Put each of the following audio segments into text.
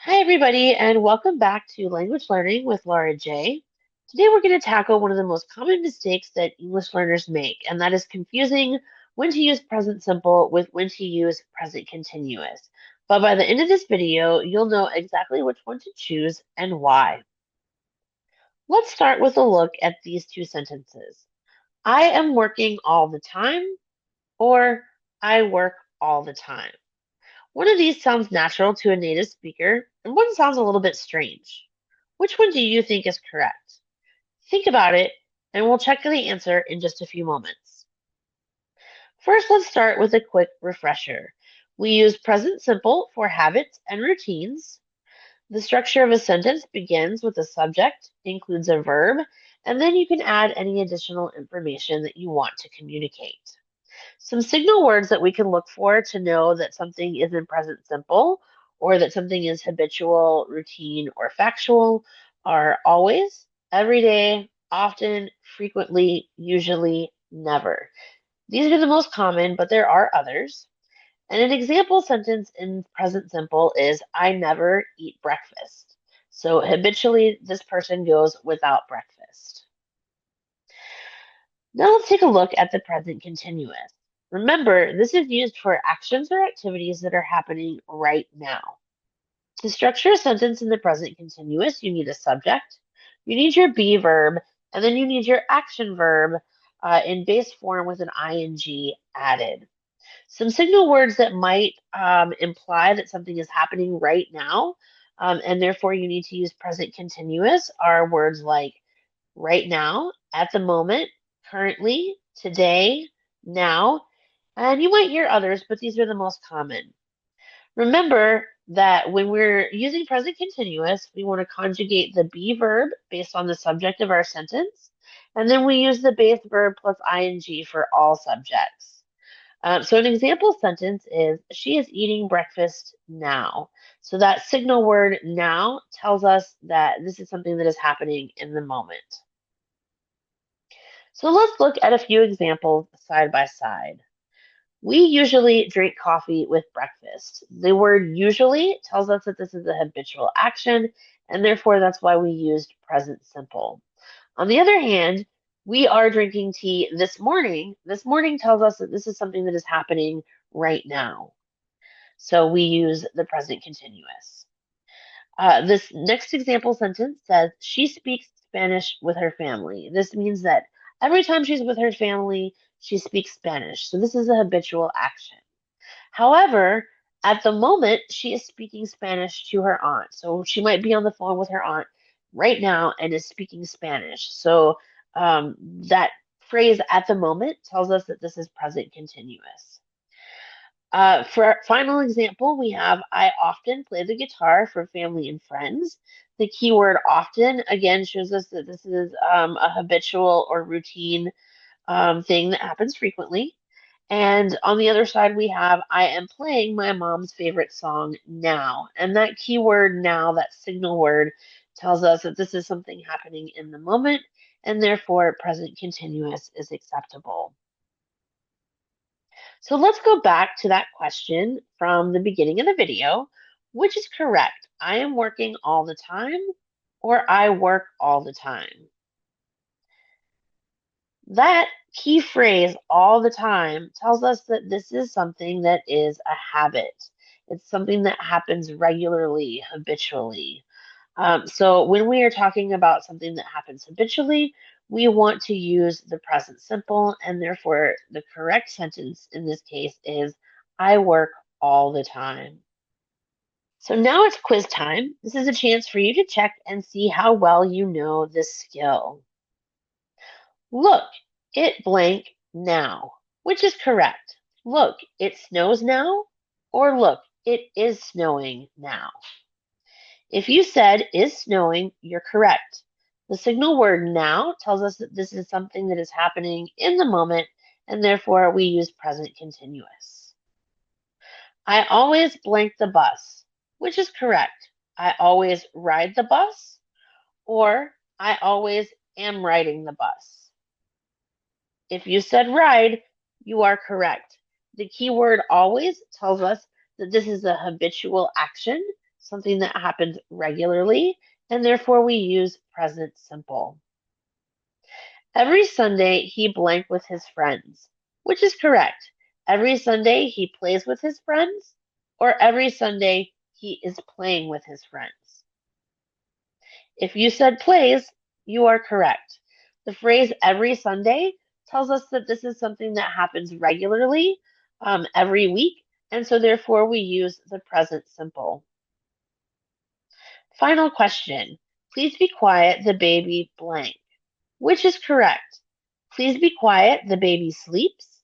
Hi, everybody, and welcome back to Language Learning with Laura J. Today, we're going to tackle one of the most common mistakes that English learners make, and that is confusing when to use present simple with when to use present continuous. But by the end of this video, you'll know exactly which one to choose and why. Let's start with a look at these two sentences. I am working all the time, or I work all the time. One of these sounds natural to a native speaker, and one sounds a little bit strange. Which one do you think is correct? Think about it, and we'll check the answer in just a few moments. First, let's start with a quick refresher. We use present simple for habits and routines. The structure of a sentence begins with a subject, includes a verb, and then you can add any additional information that you want to communicate. Some signal words that we can look for to know that something is in present simple or that something is habitual, routine, or factual are always, every day, often, frequently, usually, never. These are the most common, but there are others. And an example sentence in present simple is I never eat breakfast. So habitually, this person goes without breakfast. Now let's take a look at the present continuous. Remember, this is used for actions or activities that are happening right now. To structure a sentence in the present continuous, you need a subject, you need your be verb, and then you need your action verb in base form with an ing added. Some signal words that might imply that something is happening right now, and therefore you need to use present continuous, are words like right now, at the moment, currently, today, now, and you might hear others, but these are the most common. Remember that when we're using present continuous, we want to conjugate the be verb based on the subject of our sentence, and then we use the base verb plus ing for all subjects. So an example sentence is, she is eating breakfast now. So that signal word now tells us that this is something that is happening in the moment. So let's look at a few examples side by side. We usually drink coffee with breakfast. The word usually tells us that this is a habitual action, and therefore that's why we used present simple. On the other hand, we are drinking tea this morning. This morning tells us that this is something that is happening right now. So we use the present continuous. This next example sentence says, she speaks Spanish with her family. This means that every time she's with her family, she speaks Spanish. So this is a habitual action. However, at the moment, she is speaking Spanish to her aunt. So she might be on the phone with her aunt right now and is speaking Spanish. So that phrase at the moment tells us that this is present continuous. For our final example, we have I often play the guitar for family and friends. The keyword often again shows us that this is a habitual or routine thing that happens frequently. And on the other side, we have I am playing my mom's favorite song now. And that keyword now, that signal word, tells us that this is something happening in the moment, and therefore present continuous is acceptable. So let's go back to that question from the beginning of the video. Which is correct? I am working all the time, or I work all the time? That key phrase all the time tells us that this is something that is a habit. It's something that happens regularly, habitually. So when we are talking about something that happens habitually, we want to use the present simple, and therefore the correct sentence in this case is I work all the time. So now it's quiz time. This is a chance for you to check and see how well you know this skill. Look, it blank now. Which is correct? Look, it snows now, or look, it is snowing now. If you said is snowing, you're correct. The signal word now tells us that this is something that is happening in the moment, and therefore we use present continuous. I always blank the bus, which is correct. I always ride the bus, or I always am riding the bus. If you said ride, you are correct. The keyword always tells us that this is a habitual action, something that happens regularly, and therefore we use present simple. Every Sunday he blank with his friends, which is correct. Every Sunday he plays with his friends, or every Sunday he is playing with his friends. If you said plays, you are correct. The phrase every Sunday tells us that this is something that happens regularly, every week, and so therefore we use the present simple. Final question. Please be quiet, the baby blank. Which is correct? Please be quiet, the baby sleeps.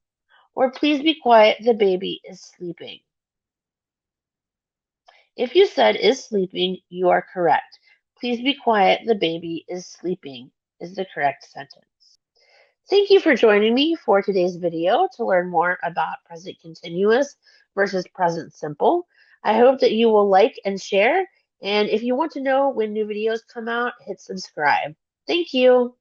Or please be quiet, the baby is sleeping. If you said is sleeping, you are correct. Please be quiet, the baby is sleeping is the correct sentence. Thank you for joining me for today's video to learn more about present continuous versus present simple. I hope that you will like and share. And if you want to know when new videos come out, hit subscribe. Thank you.